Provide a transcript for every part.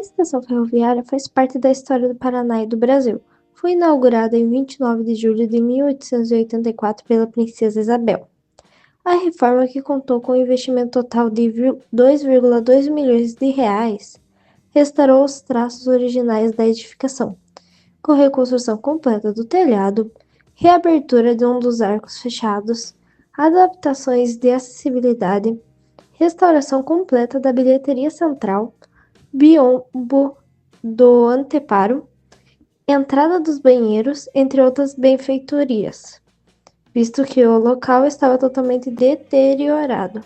estação ferroviária faz parte da história do Paraná e do Brasil. Foi inaugurada em 29 de julho de 1884 pela Princesa Isabel. A reforma, que contou com um investimento total de 2,2 milhões de reais, restaurou os traços originais da edificação, com reconstrução completa do telhado, reabertura de um dos arcos fechados, adaptações de acessibilidade, restauração completa da bilheteria central, biombo do anteparo, entrada dos banheiros, entre outras benfeitorias, visto que o local estava totalmente deteriorado.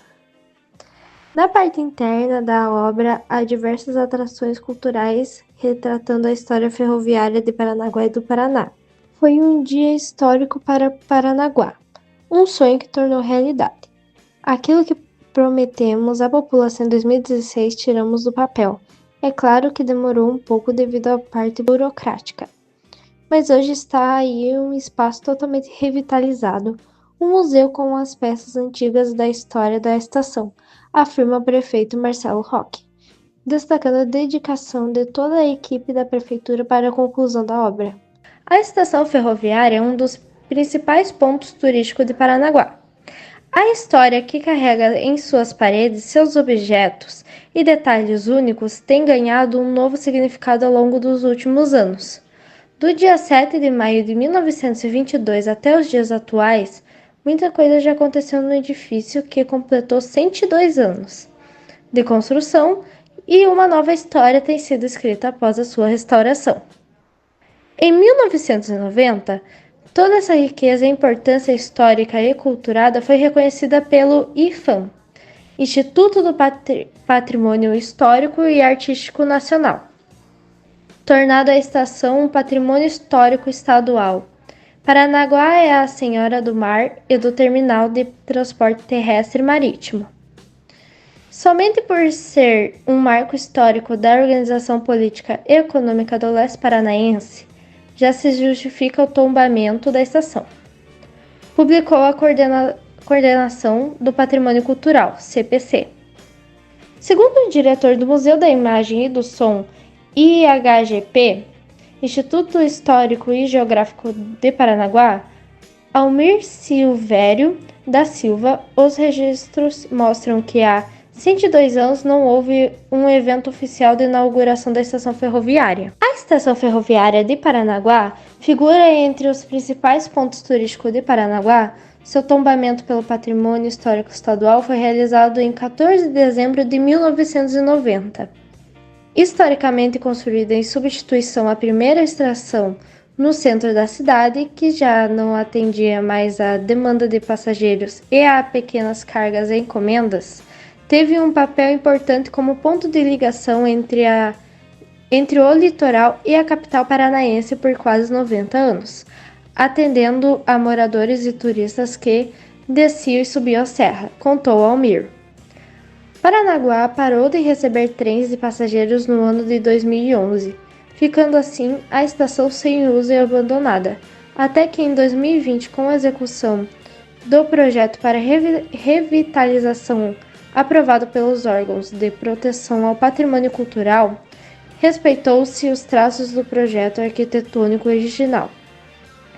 Na parte interna da obra há diversas atrações culturais retratando a história ferroviária de Paranaguá e do Paraná. Foi um dia histórico para Paranaguá, um sonho que tornou realidade. Aquilo que prometemos à população em 2016 tiramos do papel. É claro que demorou um pouco devido à parte burocrática, mas hoje está aí um espaço totalmente revitalizado, um museu com as peças antigas da história da estação, afirma o prefeito Marcelo Roque, destacando a dedicação de toda a equipe da prefeitura para a conclusão da obra. A estação ferroviária é um dos principais pontos turísticos de Paranaguá. A história que carrega em suas paredes, seus objetos e detalhes únicos tem ganhado um novo significado ao longo dos últimos anos. Do dia 7 de maio de 1922 até os dias atuais, muita coisa já aconteceu no edifício, que completou 102 anos de construção, e uma nova história tem sido escrita após a sua restauração. Em 1990, toda essa riqueza e importância histórica e cultural foi reconhecida pelo IPHAN, Instituto do Patrimônio Histórico e Artístico Nacional, tornando a estação um patrimônio histórico estadual. Paranaguá é a senhora do mar e do terminal de transporte terrestre e marítimo. Somente por ser um marco histórico da organização política e econômica do leste paranaense, já se justifica o tombamento da estação. Publicou a Coordenação do Patrimônio Cultural, CPC. Segundo o diretor do Museu da Imagem e do Som, IHGP, Instituto Histórico e Geográfico de Paranaguá, Almir Silvério da Silva, os registros mostram que há 102 anos não houve um evento oficial de inauguração da estação ferroviária. A estação ferroviária de Paranaguá figura entre os principais pontos turísticos de Paranaguá. Seu tombamento pelo Patrimônio Histórico Estadual foi realizado em 14 de dezembro de 1990. Historicamente construída em substituição à primeira estação no centro da cidade, que já não atendia mais à demanda de passageiros e a pequenas cargas e encomendas, teve um papel importante como ponto de ligação entre o litoral e a capital paranaense por quase 90 anos, atendendo a moradores e turistas que desciam e subiam a serra, contou Almir. Paranaguá parou de receber trens de passageiros no ano de 2011, ficando assim a estação sem uso e abandonada, até que em 2020, com a execução do projeto para revitalização aprovado pelos órgãos de proteção ao patrimônio cultural, respeitou-se os traços do projeto arquitetônico original,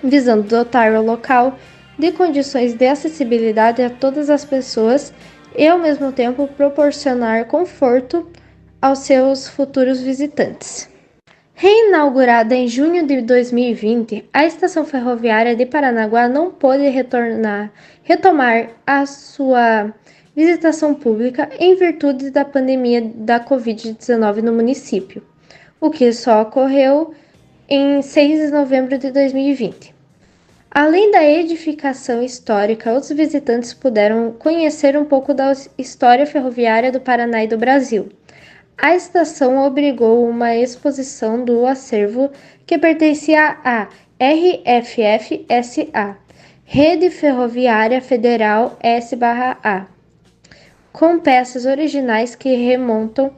visando dotar o local de condições de acessibilidade a todas as pessoas e, ao mesmo tempo, proporcionar conforto aos seus futuros visitantes. Reinaugurada em junho de 2020, a estação ferroviária de Paranaguá não pôde retomar a sua visitação pública em virtude da pandemia da Covid-19 no município, o que só ocorreu em 6 de novembro de 2020. Além da edificação histórica, os visitantes puderam conhecer um pouco da história ferroviária do Paraná e do Brasil. A estação abrigou uma exposição do acervo que pertencia à RFF-SA, Rede Ferroviária Federal S/A, com peças originais que remontam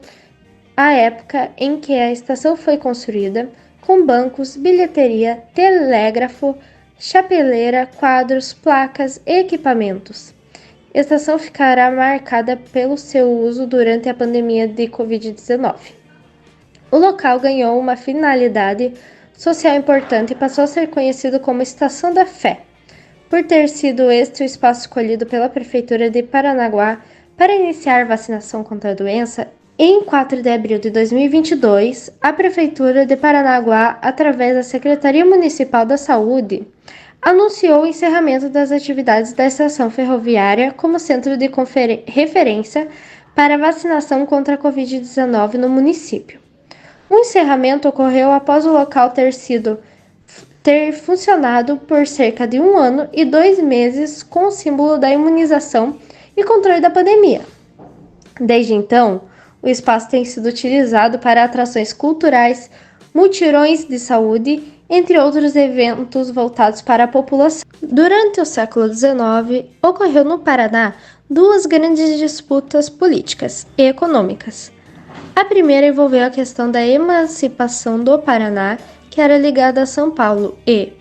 à época em que a estação foi construída, com bancos, bilheteria, telégrafo, chapeleira, quadros, placas e equipamentos. A estação ficará marcada pelo seu uso durante a pandemia de Covid-19. O local ganhou uma finalidade social importante e passou a ser conhecido como Estação da Fé, por ter sido este o espaço escolhido pela Prefeitura de Paranaguá para iniciar vacinação contra a doença. Em 4 de abril de 2022, a Prefeitura de Paranaguá, através da Secretaria Municipal da Saúde, anunciou o encerramento das atividades da estação ferroviária como centro de referência para vacinação contra a Covid-19 no município. O encerramento ocorreu após o local ter funcionado por cerca de 1 ano e 2 meses com o símbolo da imunização e controle da pandemia. Desde então, o espaço tem sido utilizado para atrações culturais, mutirões de saúde, entre outros eventos voltados para a população. Durante o século XIX, ocorreu no Paraná 2 grandes disputas políticas e econômicas. A primeira envolveu a questão da emancipação do Paraná, que era ligada a São Paulo e,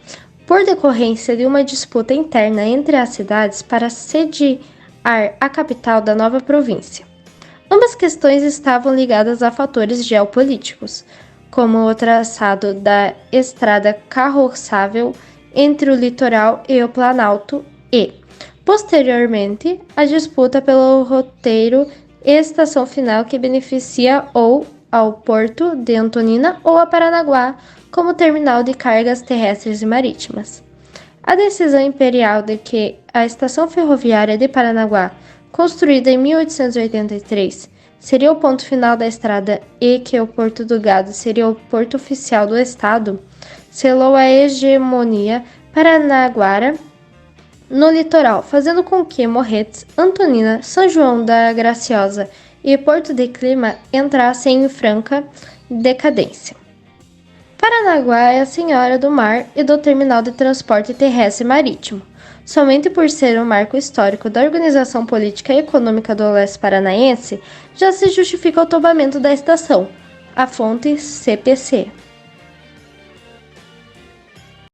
por decorrência de uma disputa interna entre as cidades para sediar a capital da nova província. Ambas questões estavam ligadas a fatores geopolíticos, como o traçado da estrada carroçável entre o litoral e o Planalto e, posteriormente, a disputa pelo roteiro e estação final que beneficia ou ao Porto de Antonina ou a Paranaguá como terminal de cargas terrestres e marítimas. A decisão imperial de que a estação ferroviária de Paranaguá, construída em 1883, seria o ponto final da estrada e que o Porto do Gado seria o porto oficial do estado, selou a hegemonia paranaguara no litoral, fazendo com que Morretes, Antonina, São João da Graciosa e Porto de Clima entrassem em franca decadência. Paranaguá é a senhora do mar e do terminal de transporte terrestre e marítimo. Somente por ser um marco histórico da organização política e econômica do leste paranaense, já se justifica o tombamento da estação. A fonte CPC.